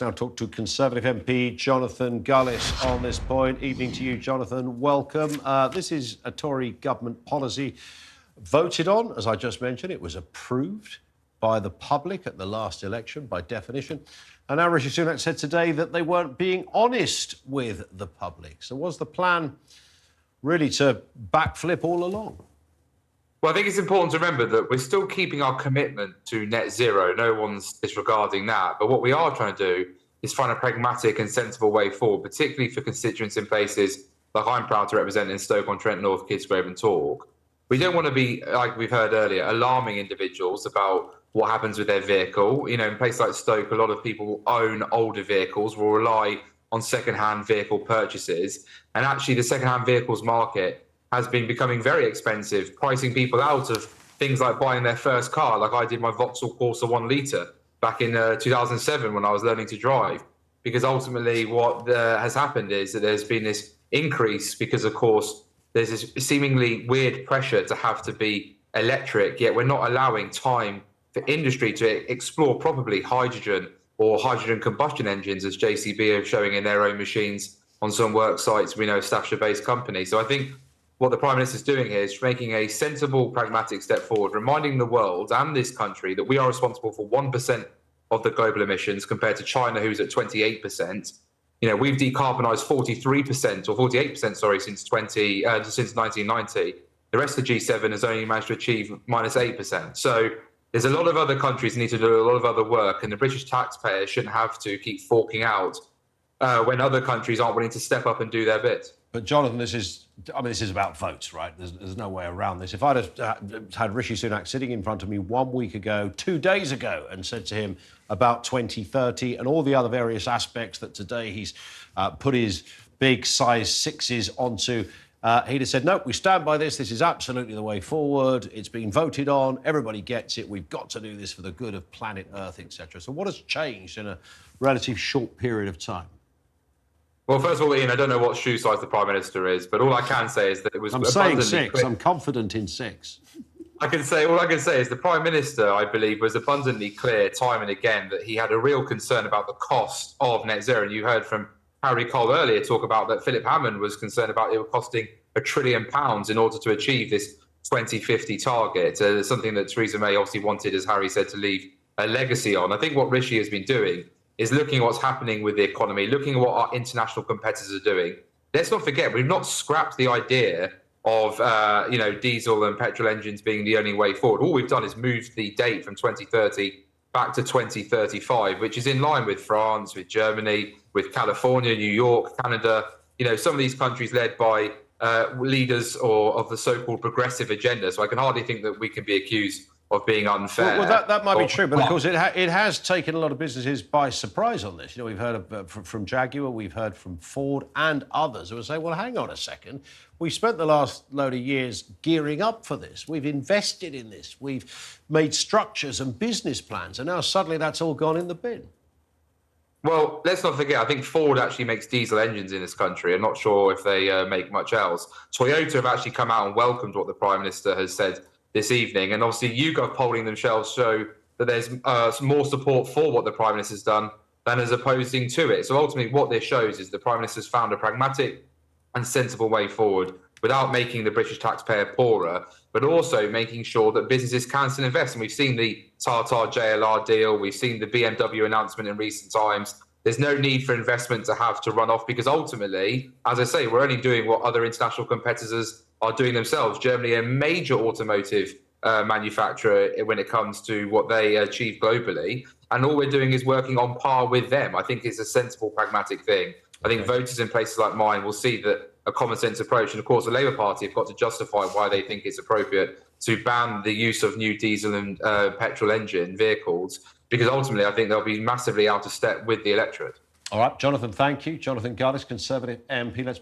Let's now talk to Conservative MP Jonathan Gullis on this point. Evening to you, Jonathan. Welcome. This is a Tory government policy voted on, as I just mentioned. It was approved by the public at the last election, by definition. And now Rishi Sunak said today that they weren't being honest with the public. So was the plan really to backflip all along? Well, I think it's important to remember that we're still keeping our commitment to net zero. No one's disregarding that. But what we are trying to do is find a pragmatic and sensible way forward, particularly for constituents in places like I'm proud to represent in Stoke-on-Trent, North, Kidsgrove and Tork. We don't want to be, like we've heard earlier, alarming individuals about what happens with their vehicle. You know, in places like Stoke, a lot of people own older vehicles, will rely on second-hand vehicle purchases. And actually, the second-hand vehicles market has been becoming very expensive, pricing people out of things like buying their first car, like I did my Vauxhall Corsa 1 litre back in 2007 when I was learning to drive. Because ultimately what has happened is that there's been this increase because, of course, there's this seemingly weird pressure to have to be electric, yet we're not allowing time for industry to explore properly hydrogen or hydrogen combustion engines, as JCB are showing in their own machines on some work sites. We know a Staffordshire-based company. So I think what the Prime Minister is doing here is making a sensible, pragmatic step forward, reminding the world and this country that we are responsible for 1% of the global emissions compared to China, who's at 28%. You know, we've decarbonised 43% or 48%, sorry, since 1990. The rest of G7 has only managed to achieve -8%. So there's a lot of other countries need to do a lot of other work, and the British taxpayer shouldn't have to keep forking out when other countries aren't willing to step up and do their bit. But Jonathan, this is about votes, right? There's no way around this. If I'd have had Rishi Sunak sitting in front of me 1 week ago, 2 days ago, and said to him about 2030 and all the other various aspects that today he's put his big size sixes onto, he'd have said, no, we stand by this. This is absolutely the way forward. It's been voted on. Everybody gets it. We've got to do this for the good of planet Earth, etc. So what has changed in a relatively short period of time? Well, first of all, Ian, I don't know what shoe size the Prime Minister is, but all I can say is that it was saying 6. Clear. I'm confident in 6. All I can say is the Prime Minister, I believe, was abundantly clear time and again that he had a real concern about the cost of net zero. And you heard from Harry Cole earlier talk about that Philip Hammond was concerned about it costing £1 trillion in order to achieve this 2050 target, something that Theresa May obviously wanted, as Harry said, to leave a legacy on. I think what Rishi has been doing is looking at what's happening with the economy, looking at what our international competitors are doing. Let's not forget, we've not scrapped the idea of diesel and petrol engines being the only way forward. All we've done is moved the date from 2030 back to 2035, which is in line with France, with Germany, with California, New York, Canada. You know, some of these countries led by leaders of the so-called progressive agenda. So I can hardly think that we can be accused of being unfair. Well, that might be true, but of course it has taken a lot of businesses by surprise on this. You know, we've heard from Jaguar, we've heard from Ford and others who are saying, well, hang on a second, we spent the last load of years gearing up for this. We've invested in this. We've made structures and business plans, and now suddenly that's all gone in the bin. Well, let's not forget, I think Ford actually makes diesel engines in this country. I'm not sure if they make much else. Toyota have actually come out and welcomed what the Prime Minister has said this evening. And obviously YouGov polling themselves show that there's more support for what the Prime Minister's done than as opposing to it. So ultimately what this shows is the Prime Minister's found a pragmatic and sensible way forward without making the British taxpayer poorer, but also making sure that businesses can still invest. And we've seen the Tata JLR deal. We've seen the BMW announcement in recent times. There's no need for investment to have to run off because ultimately, as I say, we're only doing what other international competitors are doing themselves. Germany, a major automotive manufacturer when it comes to what they achieve globally. And all we're doing is working on par with them. I think it's a sensible, pragmatic thing. I think voters in places like mine will see that a common sense approach. And of course, the Labour Party have got to justify why they think it's appropriate to ban the use of new diesel and petrol engine vehicles, because ultimately I think they'll be massively out of step with the electorate. All right, Jonathan, thank you. Jonathan Gullis, Conservative MP. Let's